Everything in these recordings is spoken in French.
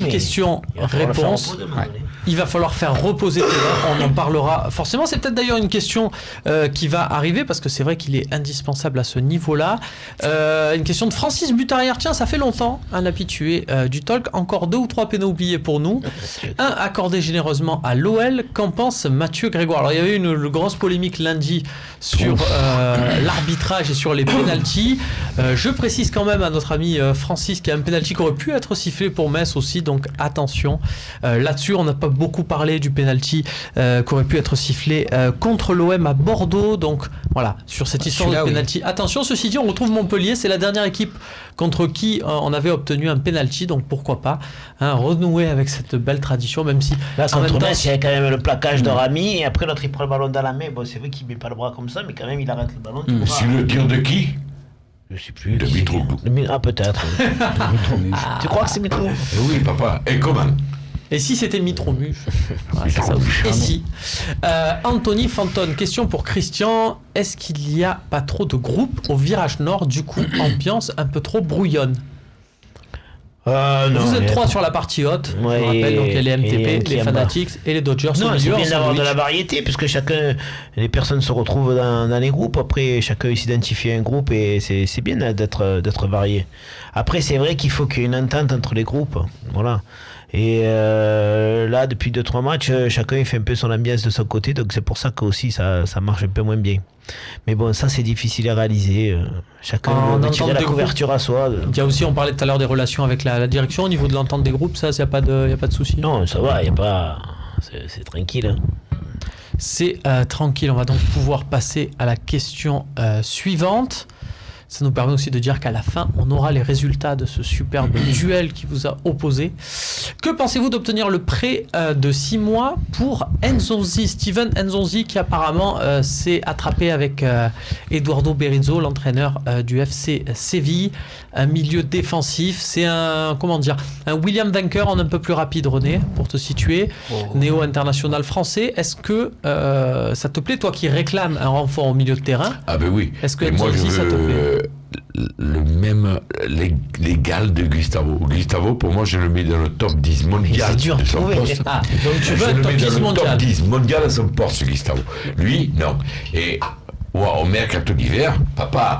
Question-réponse. Il va falloir faire reposer Théva. On en parlera forcément. C'est peut-être d'ailleurs une question qui va arriver parce que c'est vrai qu'il est indispensable à ce niveau-là. Une question de Francis Butarière. Tiens, ça fait longtemps, un habitué du talk. Encore 2 ou 3 pénaux oubliés pour nous. Un accordé généreusement à l'OL. Qu'en pense Mathieu Grégoire? Alors, il y avait une grosse polémique lundi sur l'arbitrage et sur les pénaltys. Je précise quand même à notre ami Francis qu'il y a un pénalty qui aurait pu être sifflé pour Metz aussi. Donc, attention. Là-dessus, on n'a pas beaucoup parlé du penalty qui aurait pu être sifflé contre l'OM à Bordeaux. Donc voilà, sur cette histoire de penalty. Oui. Attention, ceci dit, on retrouve Montpellier. C'est la dernière équipe contre qui on avait obtenu un penalty. Donc pourquoi pas renouer avec cette belle tradition, même si... Là, contre Metz, il y a quand même le plaquage de Rami. Et après, l'autre, il prend le ballon dans la main. Bon, c'est vrai qu'il met pas le bras comme ça, mais quand même, il arrête le ballon. C'est le tir de qui? Je sais plus. De Mitroglou. Ah, peut-être. Tu crois que c'est Mitroglou? Oui, papa. Et comment? Et si c'était Mitromu? Et si Anthony Fantone, question pour Christian. Est-ce qu'il n'y a pas trop de groupes au virage nord? Du coup, ambiance un peu trop brouillonne. Non, vous êtes 3 sur la partie haute. Je vous rappelle, donc il y a les MTP, les Fanatics et les Dodgers. Non, c'est bien d'avoir de la variété, puisque chacun, les personnes se retrouvent dans les groupes. Après, chacun s'identifie à un groupe et c'est bien d'être varié. Après, c'est vrai qu'il faut qu'il y ait une entente entre les groupes. Voilà. Et là, depuis 2-3 matchs, chacun il fait un peu son ambiance de son côté, donc c'est pour ça que aussi ça marche un peu moins bien. Mais bon, ça c'est difficile à réaliser. Chacun veut tirer la couverture à soi. Il y a aussi, on parlait tout à l'heure des relations avec la direction au niveau de l'entente des groupes, ça, il n'y a pas de souci. Non, ça va, il y a pas, c'est tranquille. Hein. C'est tranquille. On va donc pouvoir passer à la question suivante. Ça nous permet aussi de dire qu'à la fin, on aura les résultats de ce superbe duel qui vous a opposé. Que pensez-vous d'obtenir le prêt de 6 mois pour Nzonzi, Steven Nzonzi, qui apparemment s'est attrapé avec Eduardo Berizzo, l'entraîneur du FC Séville, un milieu défensif. C'est un William Dunker en un peu plus rapide, René, pour te situer. Néo-international français. Est-ce que ça te plaît, toi qui réclames un renfort au milieu de terrain? Ah ben oui. Est-ce que Nzonzi, ça te plaît? Le même l'égal de Gustavo. Gustavo, pour moi, je le mets dans le top 10 mondial. C'est dur de son poste. Ah, donc tu veux je le top mets 10 dans le mondial. top 10 mondial à son poste, Gustavo. Lui, non. Et au mercato d'hiver, papa,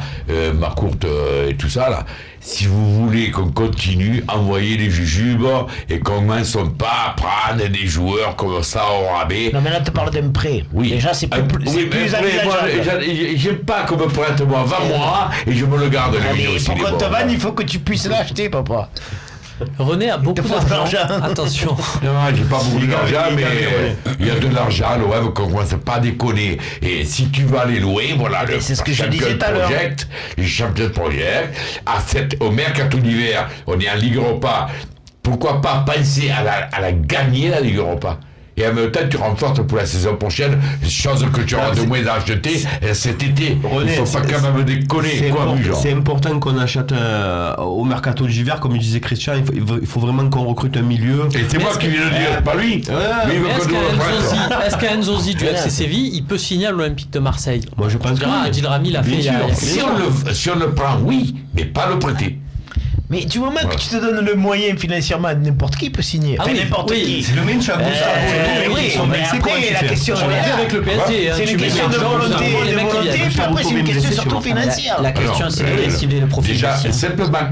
Marcourte et tout ça, là, si vous voulez qu'on continue, envoyez les jujubes et qu'on ne sont pas à prendre des joueurs comme ça au rabais. Non, mais là, tu parles d'un prêt. Oui. Déjà, c'est plus envisageable. J'aime pas qu'on me prête moi, vends-moi et je me le garde. Pour qu'on te vanne, il faut que tu puisses l'acheter, papa. René a beaucoup d'argent. Attention. Non, j'ai pas beaucoup d'argent, mais il y a de l'argent, l'OM, qu'on commence pas à déconner. Et si tu vas aller louer, voilà, c'est ce que je disais tout à l'heure. Les champions de project, au mercato d'hiver, on est en Ligue Europa. Pourquoi pas penser à la gagner, la Ligue Europa? Et en même temps, tu renforces pour la saison prochaine, chose que tu auras de moins à acheter cet été. René, il ne faut pas quand même déconner. C'est important qu'on achète au mercato d'hiver, comme disait Christian, il faut vraiment qu'on recrute un milieu. Et c'est moi qui viens de le dire, pas lui. Est-ce qu'un Nzonzi du FC Séville, il peut signer à l'Olympique de Marseille? Moi je pense que Adil Rami l'a fait. Si on le prend, oui, mais pas le prêter. Mais du moment que tu te donnes le moyen financièrement, n'importe qui peut signer. Ah oui, n'importe qui. C'est le même chat Après, la question, avec le PSG, c'est une question de volonté, puis après, c'est une question surtout financière. La question, c'est de cibler le profil. Déjà, simplement,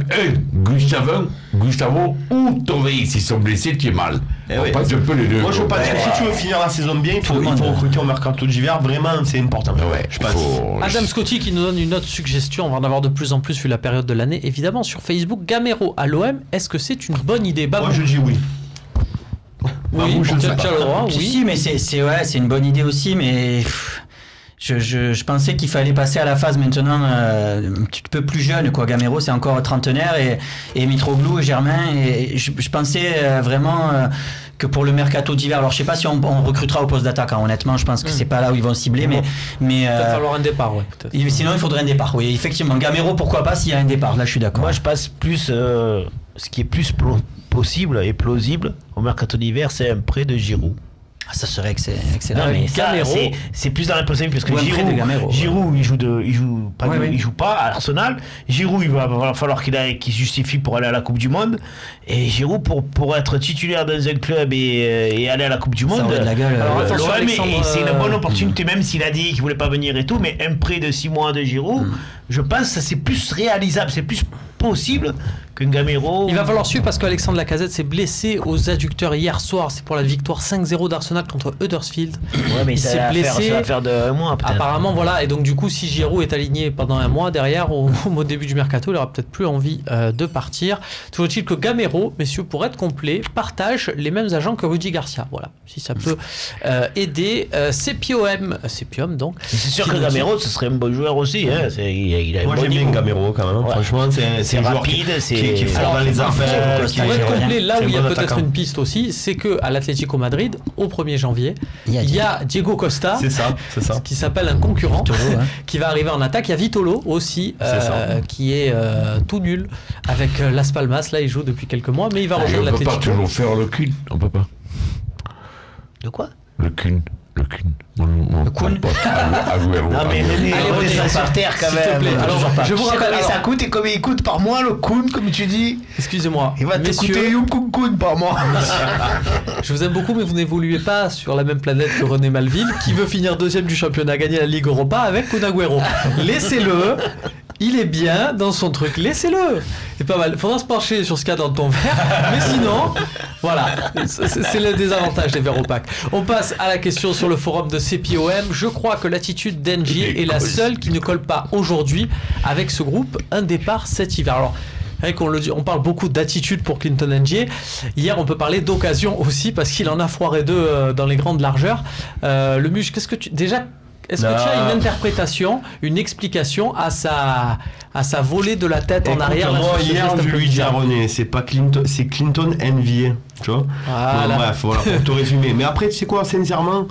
Gustavo ou Tovey, s'ils sont blessés, tu es mal. On passe un peu les deux. Moi, je pense que si tu veux finir la saison bien, il faut recruter au mercato d'hiver. Vraiment, c'est important. Je pense. Adam Scotty qui nous donne une autre suggestion. On va en avoir de plus en plus vu la période de l'année. Évidemment, sur Facebook, Gamero à l'OM, est-ce que c'est une bonne idée? Moi, je dis oui. Oui, tu as le droit, oui. Si, mais c'est une bonne idée aussi, mais je pensais qu'il fallait passer à la phase maintenant un petit peu plus jeune, quoi. Gamero, c'est encore trentenaire, et Mitroglou, Germain, et je pensais vraiment que pour le mercato d'hiver, alors je sais pas si on recrutera au poste d'attaquant, honnêtement, je pense que c'est pas là où ils vont cibler, mais il va falloir un départ, ouais, peut-être. Sinon, il faudrait un départ, oui, effectivement. Gamero, pourquoi pas s'il y a un départ, là je suis d'accord. Moi, je passe plus, ce qui est plus possible et plausible au mercato d'hiver, c'est un prêt de Giroud. Ça serait excellent. Non, mais ça, Gamero. c'est plus dans l'impossible parce que Ou un prêt de Gamero, Giroud, il joue pas à Arsenal. Giroud, il va falloir qu'il justifie pour aller à la Coupe du Monde. Et Giroud, pour être titulaire dans un club et aller à la Coupe du Monde, aurait de la gueule. Alors, attention, l'OM, Alexandre, c'est une bonne opportunité, même s'il a dit qu'il voulait pas venir et tout, mais un prêt de 6 mois de Giroud, je pense que ça, c'est plus réalisable, c'est plus possible qu'un Gamero. Il va falloir suivre parce qu'Alexandre Lacazette s'est blessé aux adducteurs hier soir. C'est pour la victoire 5-0 d'Arsenal contre Huddersfield. Ouais, mais il ça s'est va blessé. faire de 1 mois peut-être. Apparemment, voilà. Et donc, du coup, si Giroud est aligné pendant un mois derrière, au début du mercato, il aura peut-être plus envie de partir. Toujours est-il que Gamero, messieurs, pour être complet, partage les mêmes agents que Rudy Garcia. Voilà. Si ça peut aider. CPOM, donc. Mais c'est sûr qui que nous dit- Gamero, ce serait un bon joueur aussi. Hein. Il a un Moi bon j'aime bien niveau. Gamero quand même. Ouais. Franchement, c'est un joueur rapide, qui est fort Alors, dans les affaires. Costa, Pour c'est être rien. complet, là C'est où un il y a bon peut-être attaquant. une piste aussi, c'est qu'à l'Atlético Madrid, au 1er janvier, Il y a Diego Costa, C'est ça. qui s'appelle un concurrent, Vitolo, hein. qui va arriver en attaque. Il y a Vitolo aussi, C'est ça. qui est tout nul avec Las Palmas. Là, il joue depuis quelques mois, mais il va Et rejoindre on peut pas l'Atlético. toujours faire le cul. On peut pas. De quoi? Le cul. Le Kun. Agüero. Non mais René, Allez, René, René, ça par terre quand s'il te même. plaît. Alors, je vous Tu sais rappelle, combien ça alors- coûte et combien il coûte par mois le Kun, comme tu dis? Excusez-moi, Il va te messieurs, coûter un Kun par mois. je vous aime beaucoup, mais vous n'évoluez pas sur la même planète que René Malville, qui veut finir deuxième du championnat, gagner la Ligue Europa avec Kun Agüero. Laissez-le. Il est bien dans son truc, laissez-le. C'est pas mal. Faudra se pencher sur ce qu'il y a dans ton verre. Mais sinon, voilà. C'est le désavantage des verres opaques. On passe à la question sur le forum de CPOM. Je crois que l'attitude d'Engie est la seule qui ne colle pas aujourd'hui avec ce groupe. Un départ cet hiver. Alors, c'est vrai qu'on le dit, on parle beaucoup d'attitude pour Clinton Ndiaye. Hier, on peut parler d'occasion aussi parce qu'il en a foiré deux dans les grandes largeurs. Le Muche, qu'est-ce que tu... Déjà, est-ce que tu as une interprétation, une explication à sa volée de la tête en arrière là, Moi, sur ce hier, geste un je peu lui dis à bizarre. René, c'est pas Clinton, c'est Clinton Envié. Tu vois. Voilà. Bon, bref, voilà, pour te résumer. Mais après, tu sais quoi, sincèrement,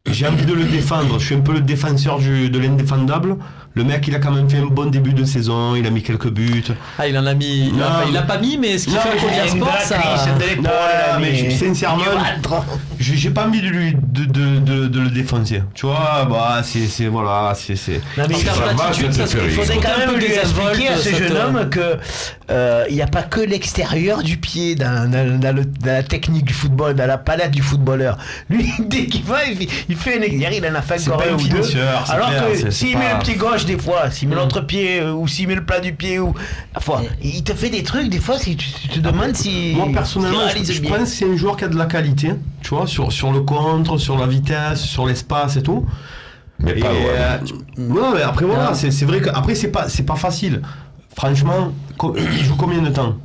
j'ai envie de le défendre. Je suis un peu le défenseur de l'indéfendable. Le mec, il a quand même fait un bon début de saison. Il a mis quelques buts. Ah, il en a mis. Non, Enfin, il a pas mis, mais ce qui non, fait le Colia Une Sport, blague, ça. Chris, de l'épaule, Non, mais sincèrement, il rentre. j'ai pas envie de le défoncer. Tu vois, bah, c'est voilà, c'est. Non, mais En termes ça va, d'attitude, ça ça te fait il rire. faudrait faudrait quand même lui expliquer à ce jeune homme que il n'y a pas que l'extérieur du pied dans la technique du football, dans la palette du footballeur. Lui, dès qu'il va, il fait un hier, il en a fait C'est encore pas un un ou deux. finisseur, c'est Alors clair, que c'est s'il pas- met le pied gauche des fois, s'il met l'autre pied ou s'il met le plat du pied ou enfin, il te fait des trucs des fois si tu te demandes si Moi personnellement, s'il réalise je bien. pense que c'est un joueur qui a de la qualité, tu vois, sur le contre, sur la vitesse, sur l'espace et tout. Mais pas loin. Non, mais après voilà, c'est vrai que après c'est pas facile. Franchement, il joue combien de temps?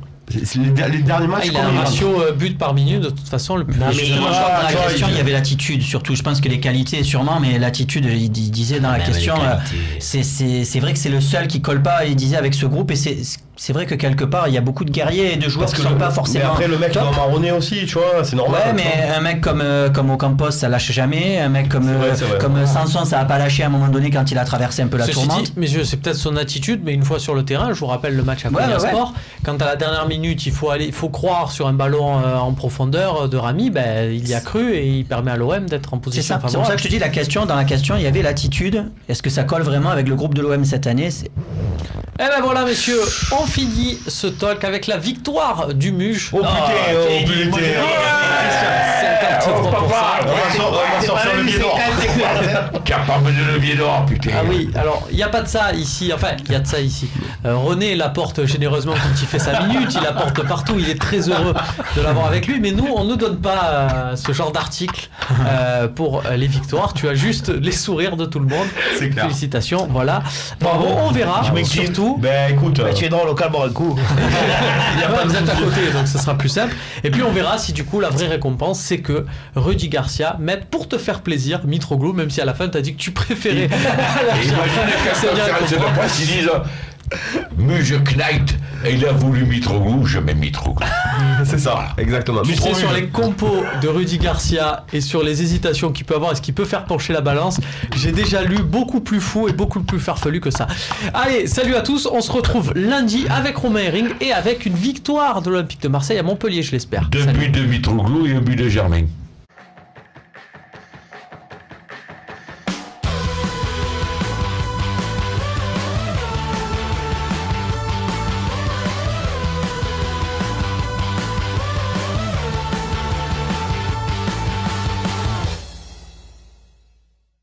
Les derniers matchs, Il a un combien il ratio but par minute, de toute façon, le plus. Non, mais Justement, il je crois que dans la toi, question, il- il y avait l'attitude surtout. Je pense que les qualités, sûrement, mais l'attitude, il disait dans la mais question, les qualités. c'est vrai que c'est le seul qui colle pas. Il disait avec ce groupe, et c'est vrai que quelque part, il y a beaucoup de guerriers et de joueurs Parce qui que sont pas mais forcément. après le mec top. doit marronner aussi, tu vois, c'est normal. Ouais, tu mais vois. un mec comme Ocampos, ça lâche jamais. Un mec comme, C'est vrai. comme Sanson, ça a pas lâché à un moment donné quand il a traversé un peu la Ceci tourmente. dit, messieurs, c'est peut-être son attitude, mais une fois sur le terrain, je vous rappelle le match à Konya ouais. Sport, quand à la dernière minute, il faut croire sur un ballon en profondeur de Rami, ben, il y a cru et il permet à l'OM d'être en C'est position ça. C'est pour ça favorable. que je te dis dans la question, il y avait l'attitude. Est-ce que ça colle vraiment avec le groupe de l'OM cette année? Et ben voilà, messieurs, on finit ce talk avec la victoire du Muge. Oh putain, il- putain. C'est un Oh, papa, On va sortir le billet d'or. Capable de levier d'or, putain. Ah oui, alors il n'y a pas de ça ici, enfin il y a de ça ici. René l'apporte généreusement quand il fait sa minute, il apporte partout, il est très heureux de l'avoir avec lui, mais nous on ne donne pas ce genre d'article pour les victoires, tu as juste les sourires de tout le monde. C'est clair. Félicitations, voilà. Bravo, on verra, Je m'excuse. surtout. Ben écoute, Bah, tu es dans le local boire un coup. Il y a pas, vous êtes à côté, donc ce sera plus simple. Et puis on verra si du coup la vraie récompense c'est que Rudy Garcia mette pour te faire plaisir Mitroglou, même si à la fin tu as dit que tu préférais. Et imagine C'est bien qu'à la compris. presse, ils disent Muge Knight, et il a voulu Mitroglou, je mets Mitroglou. c'est ça, exactement. Tu sais, Trop sur mieux. les compos de Rudy Garcia et sur les hésitations qu'il peut avoir et ce qui peut faire pencher la balance, j'ai déjà lu beaucoup plus fou et beaucoup plus farfelu que ça. Allez, salut à tous, on se retrouve lundi avec Romain Herring et avec une victoire de l'Olympique de Marseille à Montpellier, je l'espère. Deux Salut. buts de Mitroglou et un but de Germain.